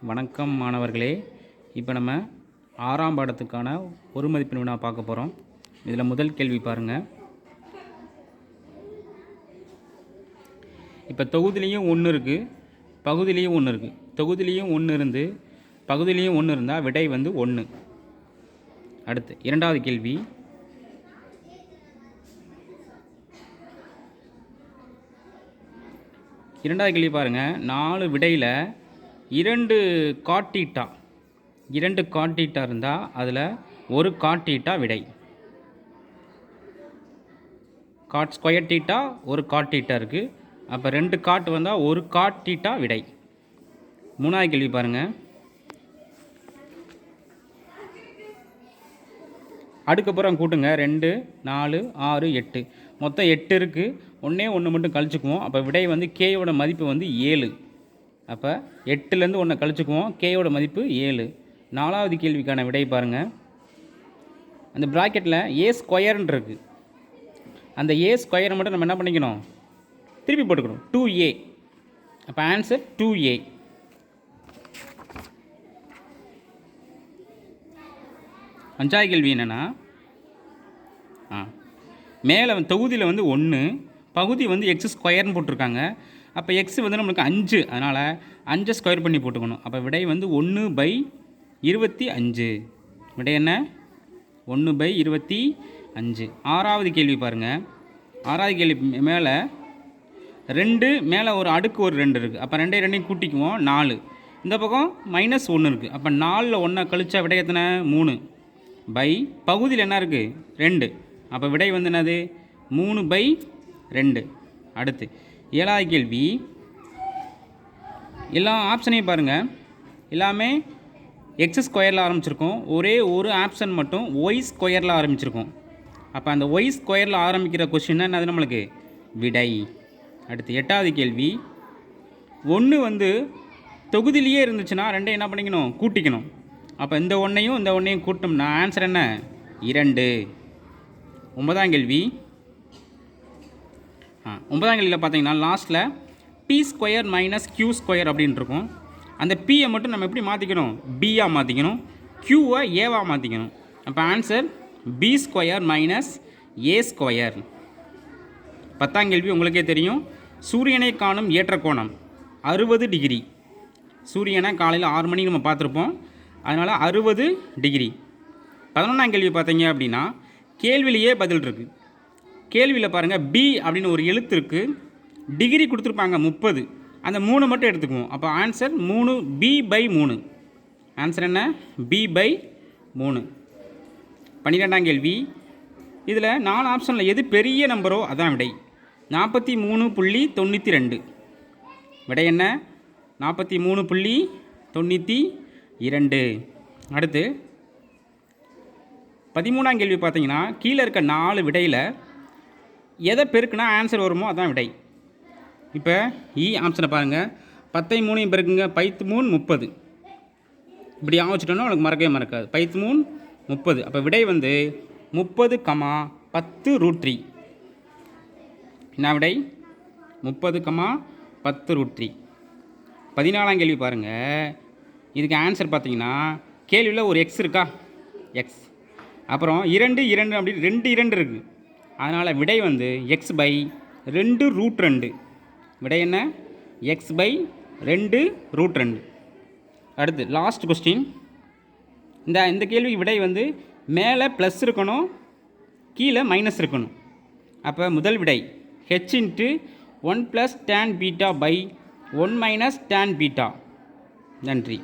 வணக்கம் மாணவர்களே. இப்போ நம்ம 6ஆம் பாடத்துக்கான ஒரு மதிப்பெண் வினா பார்க்க போகிறோம். இதில் முதல் கேள்வி பாருங்கள். இப்போ தொகுதிலையும் 1 இருக்குது, பகுதியிலையும் 1 இருக்குது. தொகுதிலையும் 1 இருந்து பகுதியிலையும் 1 இருந்தால் விடை வந்து 1. அடுத்து இரண்டாவது கேள்வி. இரண்டாவது கேள்வி பாருங்கள். 4 விடையில் 2 காட் தீட்டா இருந்தால் அதில் ஒரு காட் தீட்டா விடை. காட் ஸ்கொயர் தீட்டா ஒரு காட் தீட்டா இருக்குது. அப்போ 2 காட் வந்தால் ஒரு காட் தீட்டா விடை. மூணாவது கேள்வி பாருங்கள். அடுக்கப்புறம் கூட்டுங்க. 2 4 6 8 மொத்தம் 8 இருக்குது. ஒன்று மட்டும் கழிச்சுக்குவோம். அப்போ விடை வந்து கேயோட மதிப்பு வந்து 7. அப்போ 8லேருந்து 1 கழிச்சுக்குவோம். கேயோட மதிப்பு 7. நாலாவது கேள்விக்கான விடை பாருங்கள். அந்த ப்ராக்கெட்டில் ஏ ஸ்கொயர்ன்னு இருக்குது. அந்த ஏ ஸ்கொயரை மட்டும் நம்ம என்ன பண்ணிக்கணும், திருப்பி போட்டுக்கணும். 2a. அப்போ ஆன்சர் 2a. அஞ்சாவது கேள்வி என்னென்னா, மேலே தொகுதியில் வந்து 1, பகுதி வந்து எக்ஸ் ஸ்கொயர்னு போட்டிருக்காங்க. அப்போ எக்ஸ் வந்து நம்மளுக்கு 5, அதனால் 5 ஸ்கொயர் பண்ணி போட்டுக்கணும். அப்போ விடை வந்து 1/25. விடை என்ன? 1/25. ஆறாவது கேள்வி பாருங்கள். ஆறாவது கேள்வி மேலே 2, மேலே ஒரு அடுக்கு ஒரு 2 இருக்குது. அப்போ 2 கூட்டிக்குவோம், 4. இந்த பக்கம் -1 இருக்குது. அப்போ 4ல் 1 கழிச்சா விடை எத்தனை? 3. பகுதியில் என்ன இருக்குது? 2. அப்போ விடை வந்து என்னது? 3/2. அடுத்து ஏழாவது கேள்வி. எல்லா ஆப்ஷனையும் பாருங்கள். எல்லாமே எக்ஸ் ஸ்கொயரில் ஆரம்பிச்சிருக்கோம். ஒரே ஒரு ஆப்ஷன் மட்டும் ஒய் ஸ்கொயரில் ஆரம்பிச்சிருக்கோம். அப்போ அந்த ஒய் ஸ்கொயரில் ஆரம்பிக்கிற கொஸ்டின் தான் என்னது நம்மளுக்கு? விடை. அடுத்து எட்டாவது கேள்வி. 1 வந்து தொகுதியிலேயே இருந்துச்சுன்னா 2 என்ன பண்ணிக்கணும்? கூட்டிக்கணும். அப்போ இந்த 1ஐயும் இந்த 1ஐயும் கூட்டோம்னா ஆன்சர் என்ன? 2. ஒன்பதாம் கேள்வி. ஒன்பதாம் கேள்வியில் பார்த்தீங்கன்னா லாஸ்ட்டில் p² - q² அப்படின்னு இருக்கும். அந்த பியை மட்டும் நம்ம எப்படி மாற்றிக்கணும்? பியாக மாற்றிக்கணும். க்யூவை ஏவாக மாற்றிக்கணும். அப்போ ஆன்சர் b² - a². பத்தாம் கேள்வி உங்களுக்கே தெரியும். சூரியனை காணும் ஏற்ற கோணம் 60 டிகிரி. சூரியனை காலையில் 6 மணிக்கு நம்ம பார்த்துருப்போம், அதனால் 60 டிகிரி. 11ஆம் கேள்வி பார்த்தீங்க அப்படின்னா கேள்வியிலேயே பதில் இருக்குது. கேள்வியில் பாருங்கள், பி அப்படின்னு ஒரு எழுத்து இருக்குது, டிகிரி கொடுத்துருப்பாங்க 30. அந்த 3 மட்டும் எடுத்துக்குவோம். அப்போ ஆன்சர் 3b/3. ஆன்சர் என்ன? b/3. 12ஆம் கேள்வி. இதில் 4 ஆப்ஷனில் எது பெரிய நம்பரோ அதான் விடை. 43.92. விடை என்ன? 43.92. அடுத்து 13ஆம் கேள்வி பார்த்தீங்கன்னா கீழே இருக்க 4 விடையில் எதை பெருக்குனா ஆன்சர் வருமோ அதான் விடை. இப்போ ஆப்ஷனை பாருங்கள். 10 3 பெருக்குங்க, 5 3 30. இப்படி ஆவச்சிட்டோன்னா உனக்கு மறக்கவே மறக்காது. 5 3 30. அப்போ விடை வந்து 30,10√3. என்ன விடை? 30,10√3. 14ஆம் கேள்வி பாருங்கள். இதுக்கு ஆன்சர் பார்த்தீங்கன்னா கேள்வியில் ஒரு எக்ஸ் இருக்கா? எக்ஸ். அப்புறம் 2 2 அப்படி 2 2 இருக்குது. அதனால் விடை வந்து x/2√2. விடை என்ன? x/2√2. அடுத்து லாஸ்ட் கொஸ்டின். இந்த கேள்விக்கு விடை வந்து மேலே ப்ளஸ் இருக்கணும், கீழே மைனஸ் இருக்கணும். அப்போ முதல் விடை h × 1 + tan β/1 - tan β. நன்றி.